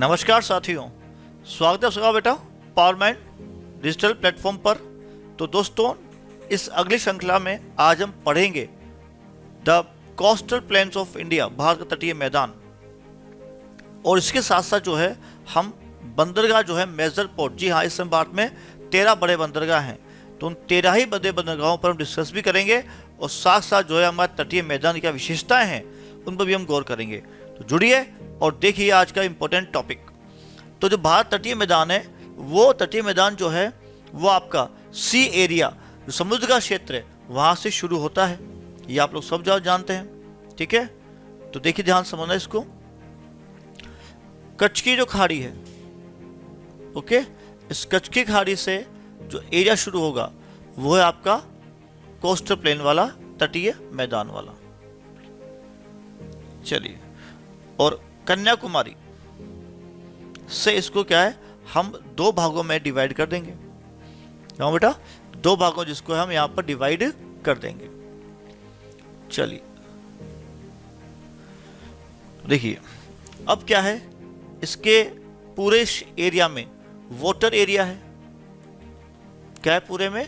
नमस्कार साथियों, स्वागत है आपका बेटा पावरमाइंड डिजिटल प्लेटफॉर्म पर। तो दोस्तों, इस अगली श्रृंखला में आज हम पढ़ेंगे the coastal planes of India, Bharat का तटीय मैदान। और इसके साथ साथ जो है हम बंदरगाह जो है मेजर पोर्ट, जी हाँ, इस समय भारत में 13 बड़े बंदरगाह हैं, तो उन 13 ही बड़े बंदरगाहों पर हम डिस्कस भी करेंगे और साथ साथ जो है हमारे तटीय मैदान की क्या विशेषताएं हैं उन पर भी हम गौर करेंगे। तो जुड़िए और देखिए आज का इंपॉर्टेंट टॉपिक। तो जो भारत तटीय मैदान है, वो तटीय मैदान जो है वो आपका सी एरिया, जो समुद्र का क्षेत्र है, वहां से शुरू होता है। ये आप लोग सब जानते हैं, ठीक है। तो देखिए, ध्यान समझना इसको। कच्छ की जो खाड़ी है, ओके, इस कच्छ की खाड़ी से जो एरिया शुरू होगा वो है आपका कोस्टल प्लेन वाला, तटीय मैदान वाला। चलिए, और कन्याकुमारी से इसको क्या है, हम दो भागों में डिवाइड कर देंगे। क्यों बेटा? दो भागों जिसको हम यहां पर डिवाइड कर देंगे। चलिए देखिए, अब क्या है, इसके पूरे एरिया में वाटर एरिया है, क्या है, पूरे में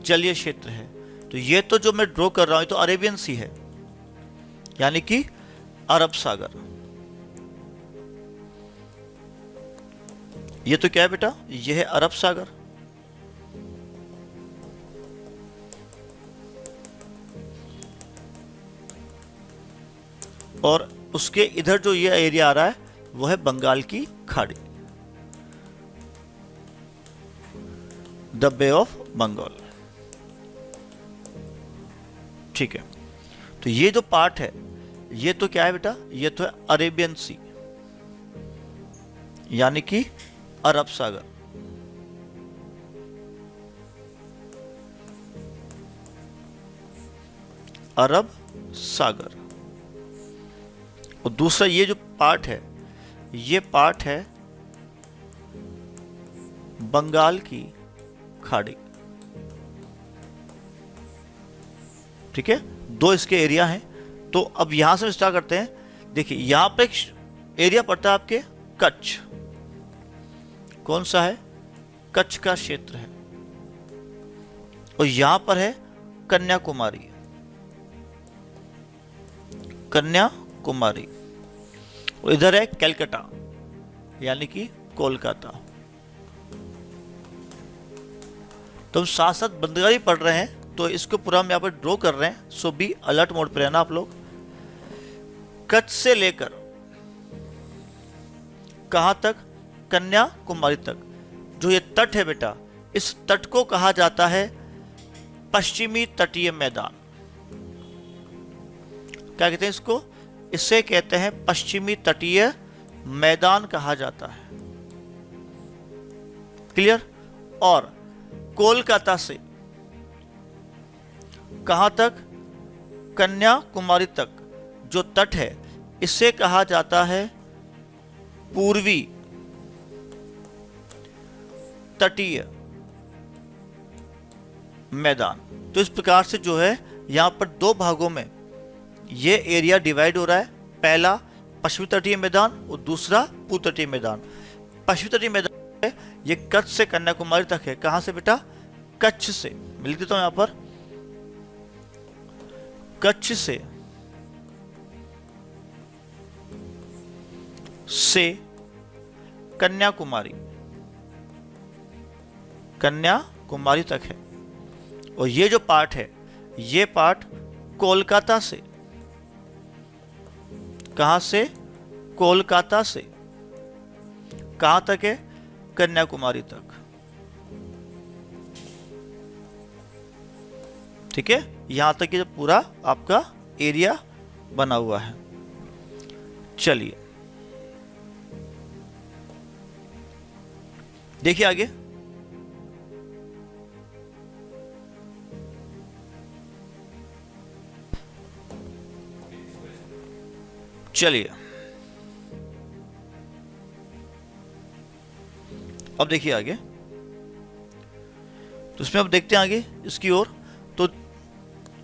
जलीय क्षेत्र है। तो ये तो जो मैं ड्रॉ कर रहा हूं तो अरेबियन सी है, यानी कि अरब सागर। ये तो क्या है बेटा, ये है अरब सागर। और उसके इधर जो ये एरिया आ रहा है वो है बंगाल की खाड़ी, द बे ऑफ बंगाल, ठीक है। तो ये जो पार्ट है, ये तो क्या है बेटा, ये तो है अरेबियन सी, यानी कि अरब सागर। अरब सागर। और दूसरा ये जो पार्ट है, ये पार्ट है बंगाल की खाड़ी, ठीक है। दो इसके एरिया हैं। तो अब यहां से स्टार्ट करते हैं। देखिए, यहां पे एक एरिया पड़ता है आपके कच्छ। कौन सा है? कच्छ का क्षेत्र है। और यहां पर है कन्याकुमारी, कन्याकुमारी। और इधर है कलकत्ता, यानी कि कोलकाता। तो हम साथ साथ बंदरगाह पढ़ रहे हैं, तो इसको पूरा हम यहां पर ड्रॉ कर रहे हैं। सो बी अलर्ट मोड पर रहना आप लोग। कच्छ से लेकर कहां तक? कन्याकुमारी तक। जो ये तट है बेटा, इस तट को कहा जाता है पश्चिमी तटीय मैदान। क्या कहते हैं इसको? इसे कहते हैं पश्चिमी तटीय मैदान कहा जाता है। क्लियर? और कोलकाता से कहां तक? कन्याकुमारी तक जो तट है, इसे कहा जाता है पूर्वी तटीय मैदान। तो इस प्रकार से जो है यहां पर दो भागों में ये एरिया डिवाइड हो रहा है। पहला पश्चिमी तटीय मैदान और दूसरा पूर्व तटीय मैदान। पश्चिमी तटीय मैदान है, ये कच्छ से कन्याकुमारी तक है। कहां से बेटा? कच्छ से। मैं लिख देता हूं यहां पर, कच्छ से कन्याकुमारी, कन्याकुमारी तक है। और ये जो पार्ट है, ये पार्ट कोलकाता से, कहां से? कोलकाता से कहां तक है? कन्याकुमारी तक, ठीक है। यहां तक ये पूरा आपका एरिया बना हुआ है। चलिए देखिए आगे। चलिए अब देखिए आगे। तो इसमें अब देखते हैं आगे इसकी ओर। तो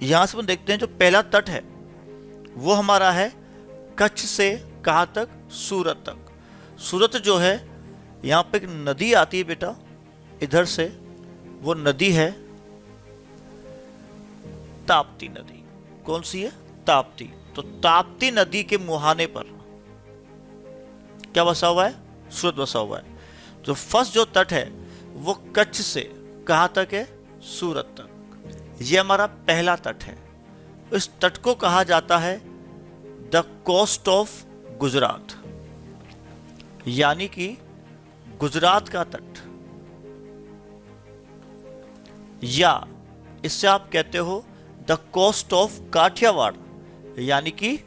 यहां से हम देखते हैं जो पहला तट है वो हमारा है कच्छ से कहां तक? सूरत तक। सूरत जो है यहाँ पे एक नदी आती है बेटा इधर से, वो नदी है ताप्ती नदी। कौन सी है? ताप्ती। तो ताप्ती नदी के मुहाने पर क्या बसा हुआ है? सूरत बसा हुआ है। तो फर्स्ट जो तट है वो कच्छ से कहां तक है? सूरत तक। ये हमारा पहला तट है। इस तट को कहा जाता है द कोस्ट ऑफ गुजरात, यानी कि गुजरात का तट, या इससे आप कहते हो द कोस्ट ऑफ काठियावाड़, यानी कि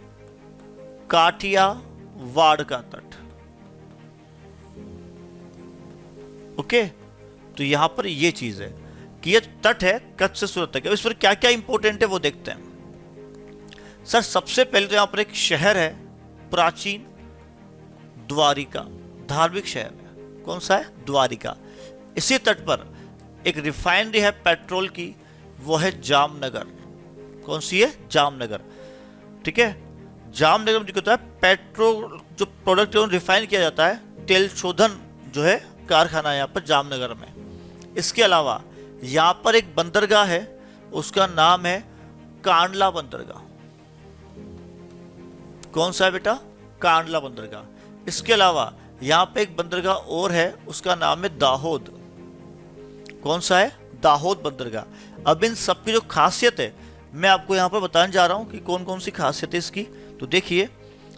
काठियावाड़ का तट। ओके, तो यहां पर ये चीज है कि ये तट है कच्छ से सूरत तक। इस पर क्या क्या इंपॉर्टेंट है वो देखते हैं। सर सबसे पहले तो यहां पर एक शहर है प्राचीन, द्वारिका, धार्मिक शहर है। कौन सा है? द्वारिका। इसी तट पर एक रिफाइनरी है पेट्रोल की, वो है जामनगर। कौन सी है? जामनगर। ठीक है, जामनगर में जो होता है पेट्रोल जो प्रोडक्ट है रिफाइन किया जाता है, तेल शोधन जो है कारखाना है यहाँ पर जामनगर में। इसके अलावा यहाँ पर एक बंदरगाह है, उसका नाम है कांडला बंदरगाह। कौन सा है बेटा? कांडला बंदरगाह। इसके अलावा यहाँ पे एक बंदरगाह और है, उसका नाम है दाहोद। कौन सा है? दाहोद बंदरगाह। अब इन सब की जो खासियत है मैं आपको यहाँ पर बताने जा रहा हूँ कि कौन कौन सी खासियत है इसकी। तो देखिए,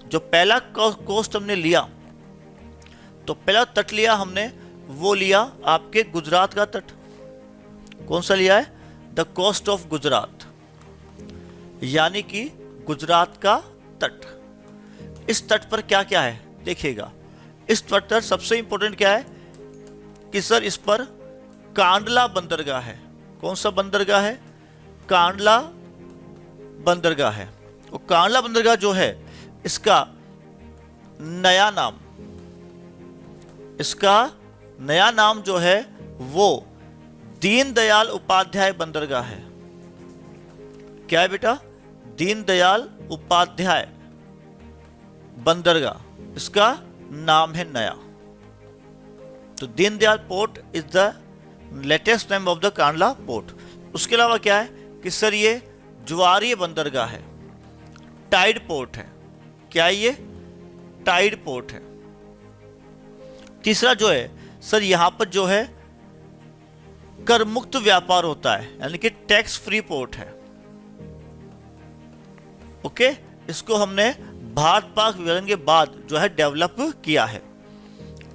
जो पहला कोस्ट हमने लिया, तो पहला तट लिया हमने, वो लिया आपके गुजरात का तट। कौन सा लिया है? द कोस्ट ऑफ गुजरात, यानी कि गुजरात का तट। इस तट पर क्या क्या है देखिएगा। इस तट पर सबसे इंपॉर्टेंट क्या है कि सर इस पर कांडला बंदरगाह है। कौन सा बंदरगाह है? कांडला बंदरगाह है। और कांडला बंदरगाह जो है इसका नया नाम जो है वो दीनदयाल उपाध्याय बंदरगाह है। क्या है बेटा? दीनदयाल उपाध्याय बंदरगाह, इसका नाम है नया। तो Deendayal port is the latest name of the Kandla port. उसके अलावा क्या है कि सर ये ज्वारीय बंदरगाह है, टाइड पोर्ट है। क्या है ये? टाइड पोर्ट है। तीसरा जो है सर यहां पर जो है कर मुक्त व्यापार होता है, यानी कि टैक्स फ्री पोर्ट है। ओके, इसको हमने भारत पाक विभाजन के बाद जो है डेवलप किया है।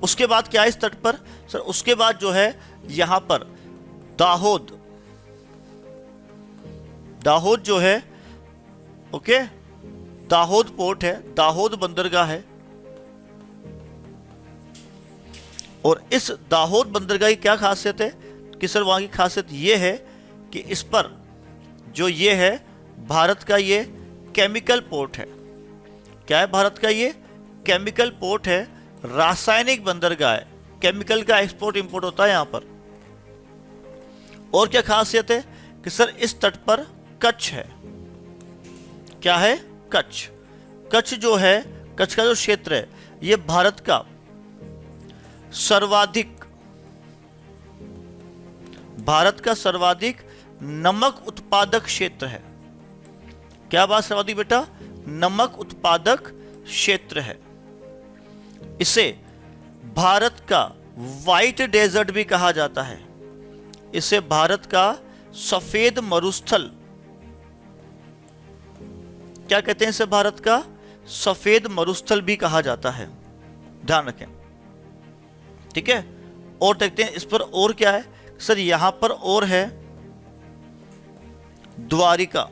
उसके बाद क्या है इस तट पर सर? उसके बाद जो है यहां पर दाहोद जो है, ओके, दाहोद पोर्ट है, दाहोद बंदरगाह है। और इस दाहोद बंदरगाह की क्या खासियत है कि सर वहां की खासियत ये है कि इस पर जो ये है भारत का ये केमिकल पोर्ट है। क्या है? भारत का ये केमिकल पोर्ट है, रासायनिक बंदरगाह है। केमिकल का एक्सपोर्ट इंपोर्ट होता है यहां पर। और क्या खासियत है कि सर इस तट पर कच्छ है। क्या है? कच्छ। कच्छ जो है, कच्छ का जो क्षेत्र है ये भारत का सर्वाधिक नमक उत्पादक क्षेत्र है। क्या बात सर्वाधिक बेटा? नमक उत्पादक क्षेत्र है। इसे भारत का व्हाइट डेजर्ट भी कहा जाता है। इसे भारत का सफेद मरुस्थल, क्या कहते हैं इसे? भारत का सफेद मरुस्थल भी कहा जाता है। ध्यान रखें, ठीक है। और देखते हैं इस पर और क्या है सर। यहां पर और है द्वारिका।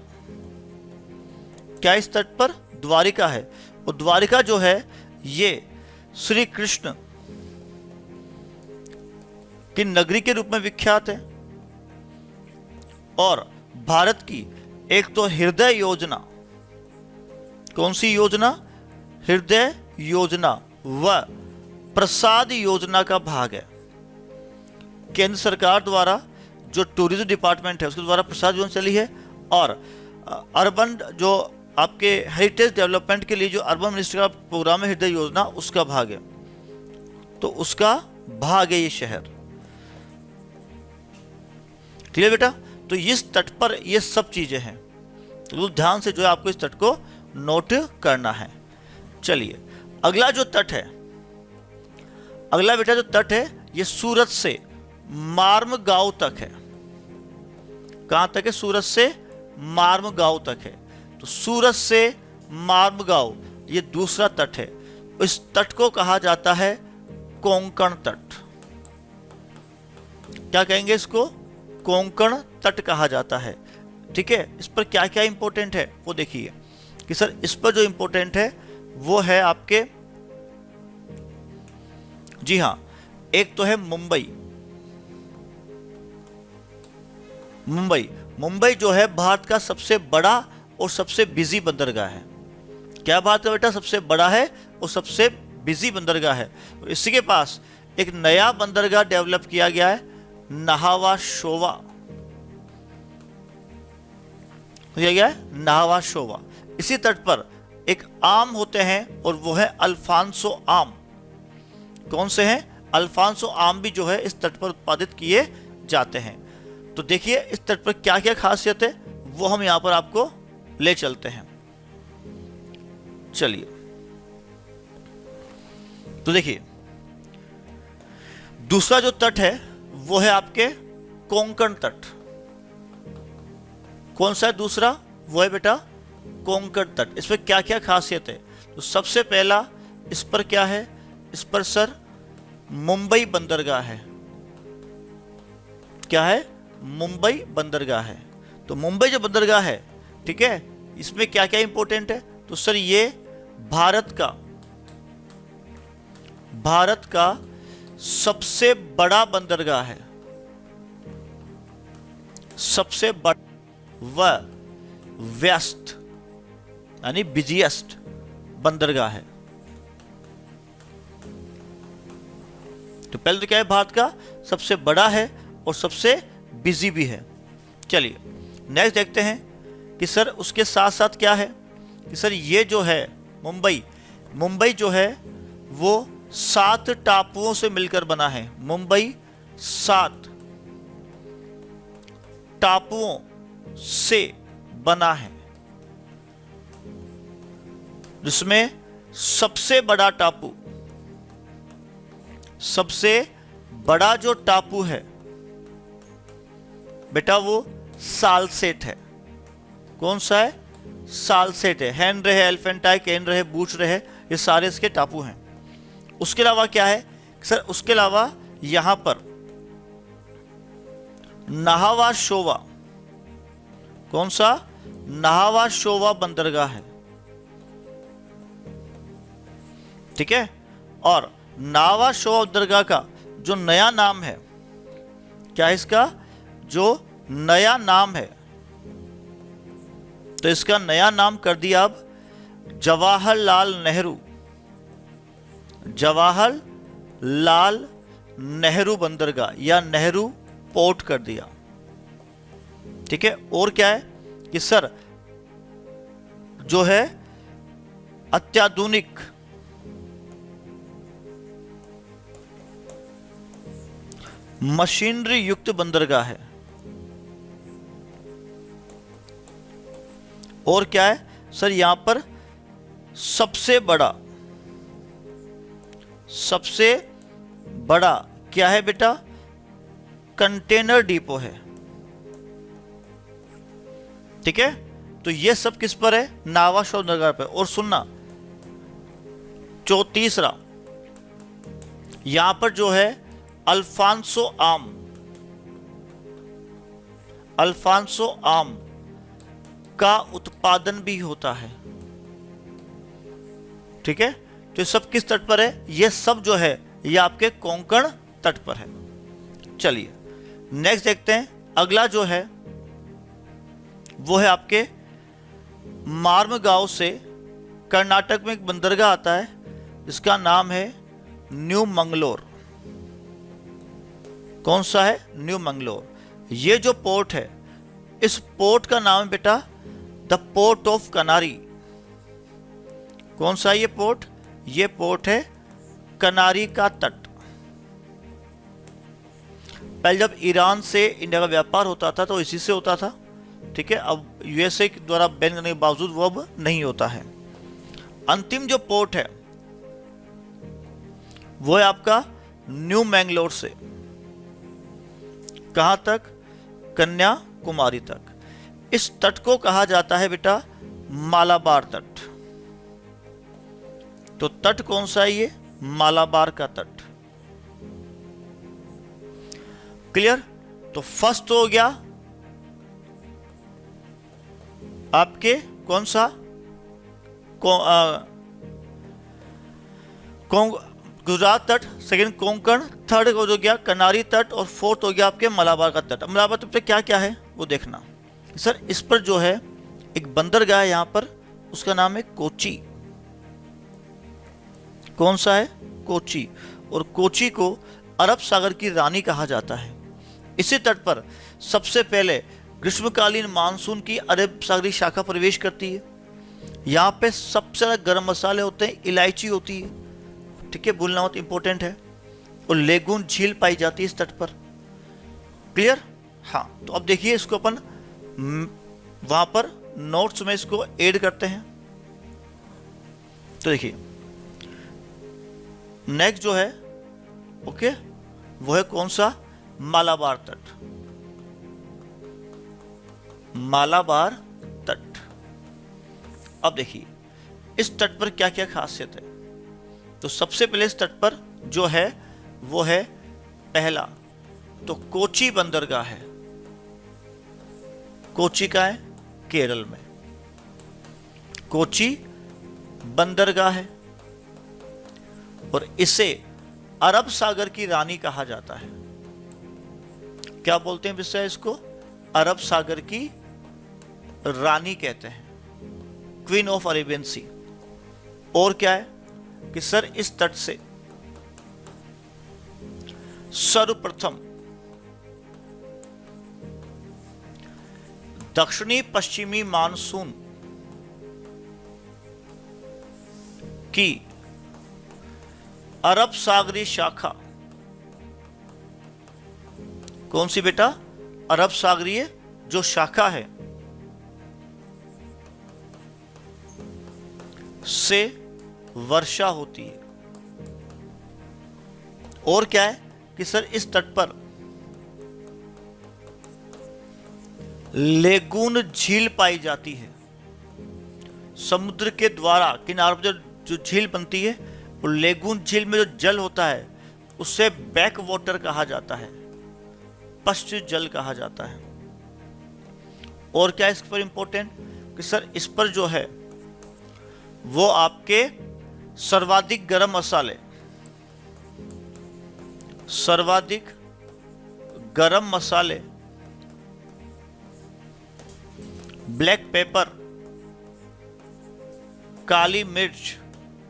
क्या इस तट पर? द्वारिका है। और द्वारिका जो है ये श्री कृष्ण की नगरी के रूप में विख्यात है। और भारत की एक तो हृदय योजना, कौन सी योजना? हृदय योजना व प्रसाद योजना का भाग है। केंद्र सरकार द्वारा जो टूरिज्म डिपार्टमेंट है उसके द्वारा प्रसाद योजना चली है। और अर्बन जो आपके हेरिटेज डेवलपमेंट के लिए जो अर्बन मिनिस्ट्री का प्रोग्राम है हृदय योजना, उसका भाग है। तो उसका भाग है ये शहर। क्लियर बेटा? तो इस तट पर ये सब चीजें हैं, तो ध्यान से जो है आपको इस तट को नोट करना है। चलिए अगला जो तट है, अगला बेटा जो तट है ये सूरत से मार्मगांव तक है। कहां तक है? सूरत से मार्मगांव तक है। तो सूरत से मार्मगांव ये दूसरा तट है। इस तट को कहा जाता है कोंकण तट। क्या कहेंगे इसको? कोंकण तट कहा जाता है। ठीक है, इस पर क्या क्या इंपॉर्टेंट है वो देखिए कि सर इस पर जो इंपॉर्टेंट है वो है आपके, जी हां, एक तो है मुंबई। मुंबई जो है भारत का सबसे बड़ा और सबसे बिजी बंदरगाह है। क्या बात है बेटा? सबसे बड़ा है और सबसे बिजी बंदरगाह है। इसी के पास एक नया बंदरगाह डेवलप किया गया है, नाहवा शोवा। गया है नाहवा शोवा। इसी तट पर एक आम होते हैं और वो है अल्फांसो आम। कौन से हैं? अल्फांसो आम भी जो है इस तट पर उत्पादित किए जाते हैं। तो देखिए इस तट पर क्या क्या खासियत है वो हम यहां पर आपको ले चलते हैं। चलिए तो देखिए दूसरा जो तट है वो है आपके कोंकण तट। कौन सा है दूसरा? वो है बेटा कोंकण तट। इस पर क्या क्या खासियत है? तो सबसे पहला इस पर क्या है? इस पर सर मुंबई बंदरगाह है। क्या है? मुंबई बंदरगाह है। तो मुंबई जो बंदरगाह है, ठीक है, इसमें क्या क्या इंपॉर्टेंट है? तो सर ये भारत का सबसे बड़ा बंदरगाह है। सबसे बड़ा व व्यस्त यानी बिजिएस्ट बंदरगाह है। तो पहले तो क्या है? भारत का सबसे बड़ा है और सबसे बिजी भी है। चलिए नेक्स्ट देखते हैं कि सर उसके साथ साथ क्या है कि सर ये जो है मुंबई जो है वो 7 टापुओं से मिलकर बना है। मुंबई 7 टापुओं से बना है, जिसमें सबसे बड़ा जो टापू है बेटा वो सालसेट है। कौन सा है? सालसेट है। हैन रहे, एलिफेंटाई, केन रहे, बूच रहे, ये सारे इसके टापू हैं। उसके अलावा क्या है सर? उसके अलावा यहां पर नाहवा शोवा। कौन सा? नाहवा शोवा बंदरगाह है। ठीक है, और नाहवा शोवा बंदरगाह का जो नया नाम है, क्या है इसका जो नया नाम है? तो इसका नया नाम कर दिया अब जवाहरलाल नेहरू बंदरगाह या नेहरू पोर्ट कर दिया। ठीक है, और क्या है कि सर जो है अत्याधुनिक मशीनरी युक्त बंदरगाह है। और क्या है सर? यहां पर सबसे बड़ा क्या है बेटा? कंटेनर डिपो है। ठीक है, तो ये सब किस पर है? नाहवा शोवा बंदरगाह पर। और सुनना, जो तीसरा यहां पर जो है अल्फांसो आम का उत्पादन भी होता है। ठीक है, तो सब किस तट पर है? ये सब जो है ये आपके कोंकण तट पर है। चलिए नेक्स्ट देखते हैं। अगला जो है वो है आपके मार्मगांव से कर्नाटक में एक बंदरगाह आता है जिसका नाम है न्यू मंगलोर। कौन सा है? न्यू मंगलोर। ये जो पोर्ट है, इस पोर्ट का नाम है बेटा द पोर्ट ऑफ कनारी। कौन सा ये पोर्ट? ये पोर्ट है कनारी का तट। पहले जब ईरान से इंडिया का व्यापार होता था तो इसी से होता था, ठीक है। अब यूएसए के द्वारा बैन करने के बावजूद वो अब नहीं होता है। अंतिम जो पोर्ट है वो है आपका न्यू मैंगलोर से कहां तक, कन्याकुमारी तक। इस तट को कहा जाता है बेटा मालाबार तट। तो तट कौन सा है ये, मालाबार का तट। क्लियर। तो फर्स्ट हो गया आपके कौन सा, गुजरात तट, सेकंड कोंकण, थर्ड हो गया कनारी तट और फोर्थ हो गया आपके मलाबार का तट। मलाबार तट पे क्या क्या है वो देखना सर। इस पर जो है एक बंदरगाह है यहां पर, उसका नाम है कोची। कौन सा है, कोची। और कोची को अरब सागर की रानी कहा जाता है। इसी तट पर सबसे पहले ग्रीष्मकालीन मानसून की अरब सागरी शाखा प्रवेश करती है। यहाँ पे सबसे ज्यादा गर्म मसाले होते हैं, इलायची होती है, ठीक है, भूलना मत, इंपॉर्टेंट है। और लेगून झील पाई जाती है इस तट पर। क्लियर। हाँ, तो अब देखिए इसको अपन वहां पर नोट्स में इसको ऐड करते हैं। तो देखिए नेक्स्ट जो है ओके वो है कौन सा, मालाबार तट। मालाबार तट। अब देखिए इस तट पर क्या क्या खासियत है। तो सबसे पहले इस तट पर जो है वो है पहला तो कोची बंदरगाह है। कोची का है, केरल में कोची बंदरगाह है। और इसे अरब सागर की रानी कहा जाता है। क्या बोलते हैं विषय इसको, अरब सागर की रानी कहते हैं, क्वीन ऑफ अरेबियन सी। और क्या है कि सर इस तट से सर्वप्रथम दक्षिणी पश्चिमी मानसून की अरब सागरी शाखा, कौन सी बेटा, अरब सागरीय जो शाखा है से वर्षा होती है। और क्या है कि सर इस तट पर लेगून झील पाई जाती है। समुद्र के द्वारा किनारे पर जो झील बनती है, और लेगून झील में जो जल होता है उसे बैक वाटर कहा जाता है, पश्चिम जल कहा जाता है। और क्या इस पर इंपॉर्टेंट कि सर इस पर जो है वो आपके सर्वाधिक गरम मसाले, सर्वाधिक गरम मसाले, ब्लैक पेपर, काली मिर्च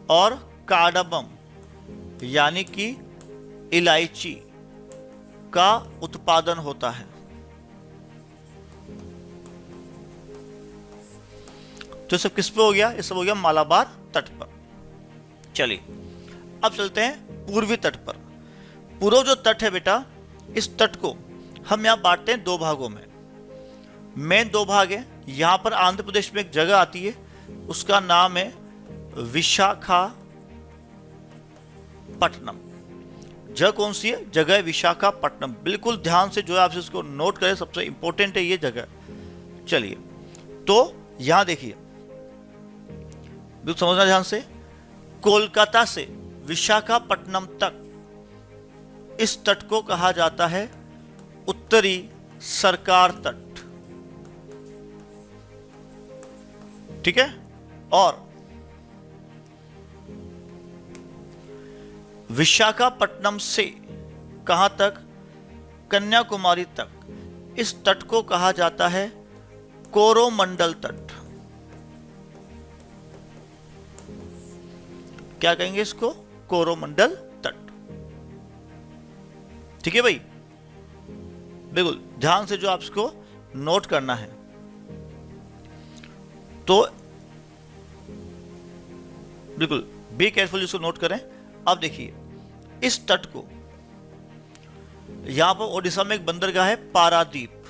और कार्डामम यानी कि इलायची का उत्पादन होता है। तो सब किस पे हो गया, ये सब हो गया मालाबार तट पर। चलिए अब चलते हैं पूर्वी तट पर। पूर्व जो तट है बेटा, इस तट को हम यहां बांटते हैं दो भागों में। मेन दो भाग है। यहां पर आंध्र प्रदेश में एक जगह आती है, उसका नाम है विशाखापट्टनम। जगह कौन सी है, जगह है विशाखापट्टनम। बिल्कुल ध्यान से जो है आप इसको नोट करें, सबसे इंपॉर्टेंट है ये जगह। चलिए तो यहां देखिए, बिल्कुल समझना ध्यान से। कोलकाता से विशाखापट्टनम तक इस तट को कहा जाता है उत्तरी सरकार तट, ठीक है। और विशाखापट्टनम से कहां तक, कन्याकुमारी तक इस तट को कहा जाता है कोरोमंडल तट। क्या कहेंगे इसको, कोरोमंडल तट, ठीक है भाई। बिल्कुल ध्यान से जो आप इसको नोट करना है। तो बिल्कुल बी केयरफुल, इसको नोट करें। अब देखिए इस तट को यहां पर ओडिशा में एक बंदरगाह है पारादीप।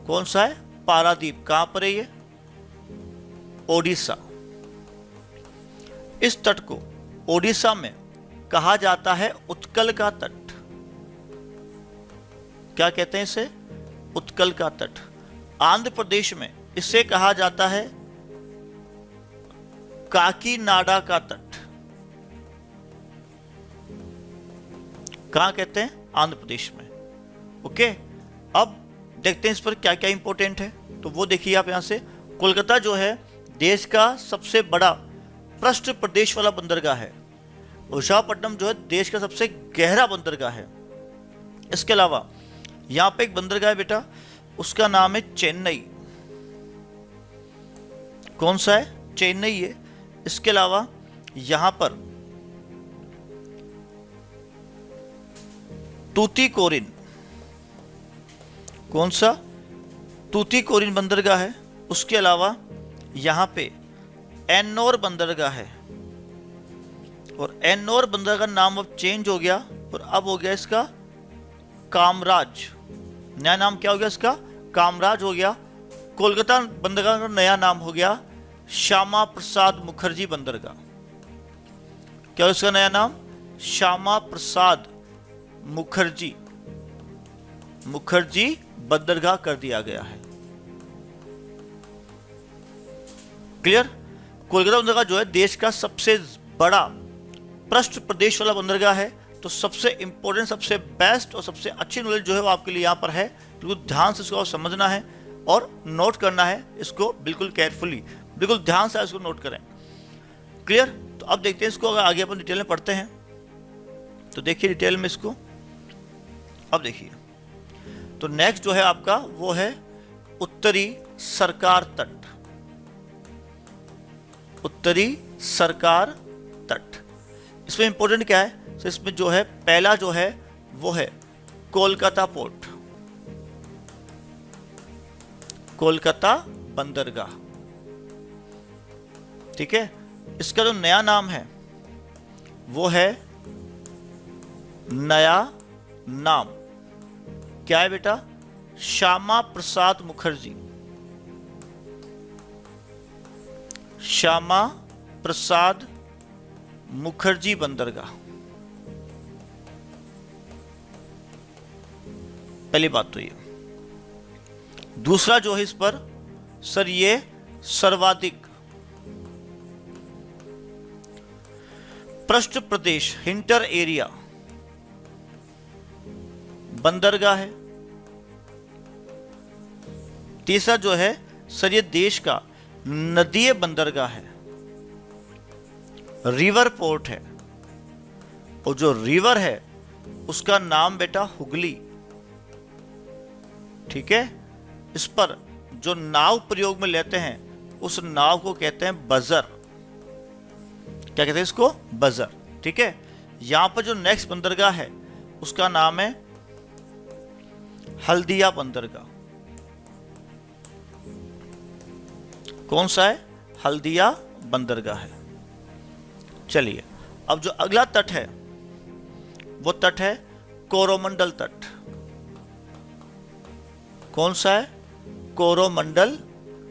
कौन सा है? पारादीप। कहां पर है ये? ओडिशा। इस तट को ओडिशा में कहा जाता है उत्कल का तट। क्या कहते हैं इसे? उत्कल का तट। आंध्र प्रदेश में इसे कहा जाता है काकीनाडा का तट। कहां कहते हैं? आंध्र प्रदेश में। ओके, अब देखते हैं इस पर क्या क्या इंपॉर्टेंट है। तो वो देखिए आप यहां से, कोलकाता जो है देश का सबसे बड़ा पृष्ठ प्रदेश वाला बंदरगाह है। विशाखापट्टनम जो है देश का सबसे गहरा बंदरगाह है। इसके अलावा यहां पे एक बंदरगाह है बेटा, उसका नाम है चेन्नई। कौन सा है? चेन्नई है। इसके अलावा यहां पर तूतीकोरिन। कौन सा? तूतीकोरिन बंदरगाह है। उसके अलावा यहां पे एन्नोर बंदरगाह है, और एन्नोर बंदरगाह का नाम अब चेंज हो गया और अब हो गया इसका कामराज। नया नाम क्या हो गया इसका? कामराज हो गया। कोलकाता बंदरगाह का नया नाम हो गया श्यामा प्रसाद मुखर्जी बंदरगाह। क्या है इसका नया नाम? श्यामा प्रसाद मुखर्जी बंदरगाह कर दिया गया है। क्लियर? कोलकाता बंदरगाह जो है देश का सबसे बड़ा पृष्ठ प्रदेश वाला बंदरगाह है। तो सबसे इंपॉर्टेंट, सबसे बेस्ट और सबसे अच्छी नॉलेज जो है वो आपके लिए यहाँ पर है। बिल्कुल ध्यान से इसको समझना है और नोट करना है इसको, बिल्कुल केयरफुली, बिल्कुल ध्यान से इसको नोट करें। क्लियर? तो अब देखते हैं इसको, अगर आगे अपन डिटेल में पढ़ते हैं तो देखिए डिटेल में इसको। अब देखिए, तो नेक्स्ट जो है आपका वो है उत्तरी सरकार तट। उत्तरी सरकार तट, इसमें इंपॉर्टेंट क्या है? तो इसमें जो है पहला जो है वो है कोलकाता पोर्ट, कोलकाता बंदरगाह। ठीक है, इसका जो नया नाम है वो है, नया नाम क्या है बेटा? श्यामा प्रसाद मुखर्जी। श्यामा प्रसाद मुखर्जी बंदरगाह। पहली बात तो ये। दूसरा जो है इस पर सर ये सर्वाधिक पृष्ठ प्रदेश हिंटर एरिया बंदरगाह है। तीसरा जो है सर ये देश का नदीय बंदरगाह है, रिवर पोर्ट है। और जो रिवर है उसका नाम बेटा हुगली। ठीक है, इस पर जो नाव प्रयोग में लेते हैं उस नाव को कहते हैं बजर। क्या कहते हैं इसको? बजर। ठीक है, यहां पर जो नेक्स्ट बंदरगाह है उसका नाम है हल्दिया बंदरगाह। कौन सा है? हल्दिया बंदरगाह है। चलिए, अब जो अगला तट है वो तट है कोरोमंडल तट। कौन सा है? कोरोमंडल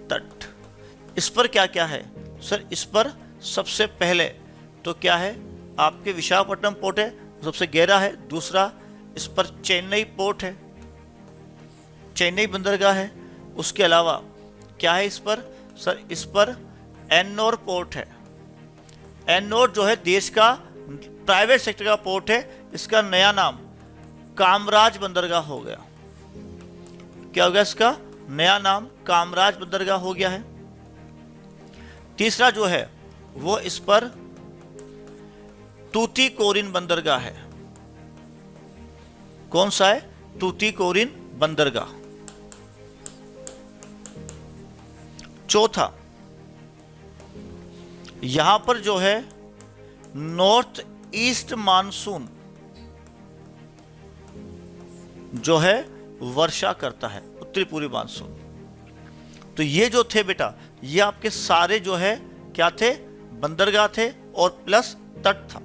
तट। इस पर क्या क्या है सर? इस पर सबसे पहले तो क्या है, आपके विशाखापट्टनम पोर्ट है, सबसे गहरा है। दूसरा, इस पर चेन्नई पोर्ट है, चेन्नई बंदरगाह है। उसके अलावा क्या है इस पर सर? इस पर एन्नोर पोर्ट है। एन्नोर जो है देश का प्राइवेट सेक्टर का पोर्ट है। इसका नया नाम कामराज बंदरगाह हो गया। क्या हो गया इसका? नया नाम कामराज बंदरगाह हो गया है। तीसरा जो है वो इस पर तूतीकोरिन बंदरगाह है। कौन सा है? तूतीकोरिन बंदरगाह। चौथा, यहां पर जो है नॉर्थ ईस्ट मानसून जो है वर्षा करता है, उत्तरी पूर्वी मानसून। तो ये जो थे बेटा, ये आपके सारे जो है क्या थे? बंदरगाह थे और प्लस तट था।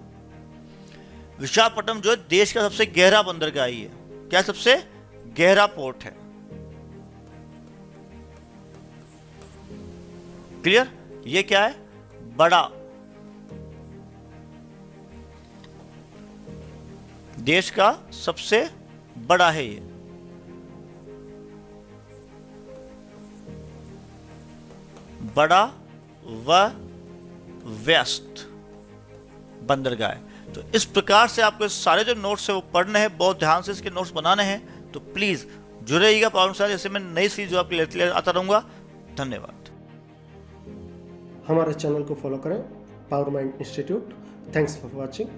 विशाखापट्टनम जो है देश का सबसे गहरा बंदरगाह ही है। क्या सबसे गहरा पोर्ट है? क्लियर? ये क्या है? बड़ा, देश का सबसे बड़ा है ये। बड़ा व व्यस्त बंदरगाह है। तो इस प्रकार से आपको सारे जो नोट्स है वो पढ़ने हैं, बहुत ध्यान से इसके नोट्स बनाने हैं। तो प्लीज जुड़े रहिएगा पावर माइंड, जैसे मैं नई सीरीज जो आपके लिए आता रहूंगा। धन्यवाद। हमारे चैनल को फॉलो करें, power mind institute. Thanks for watching.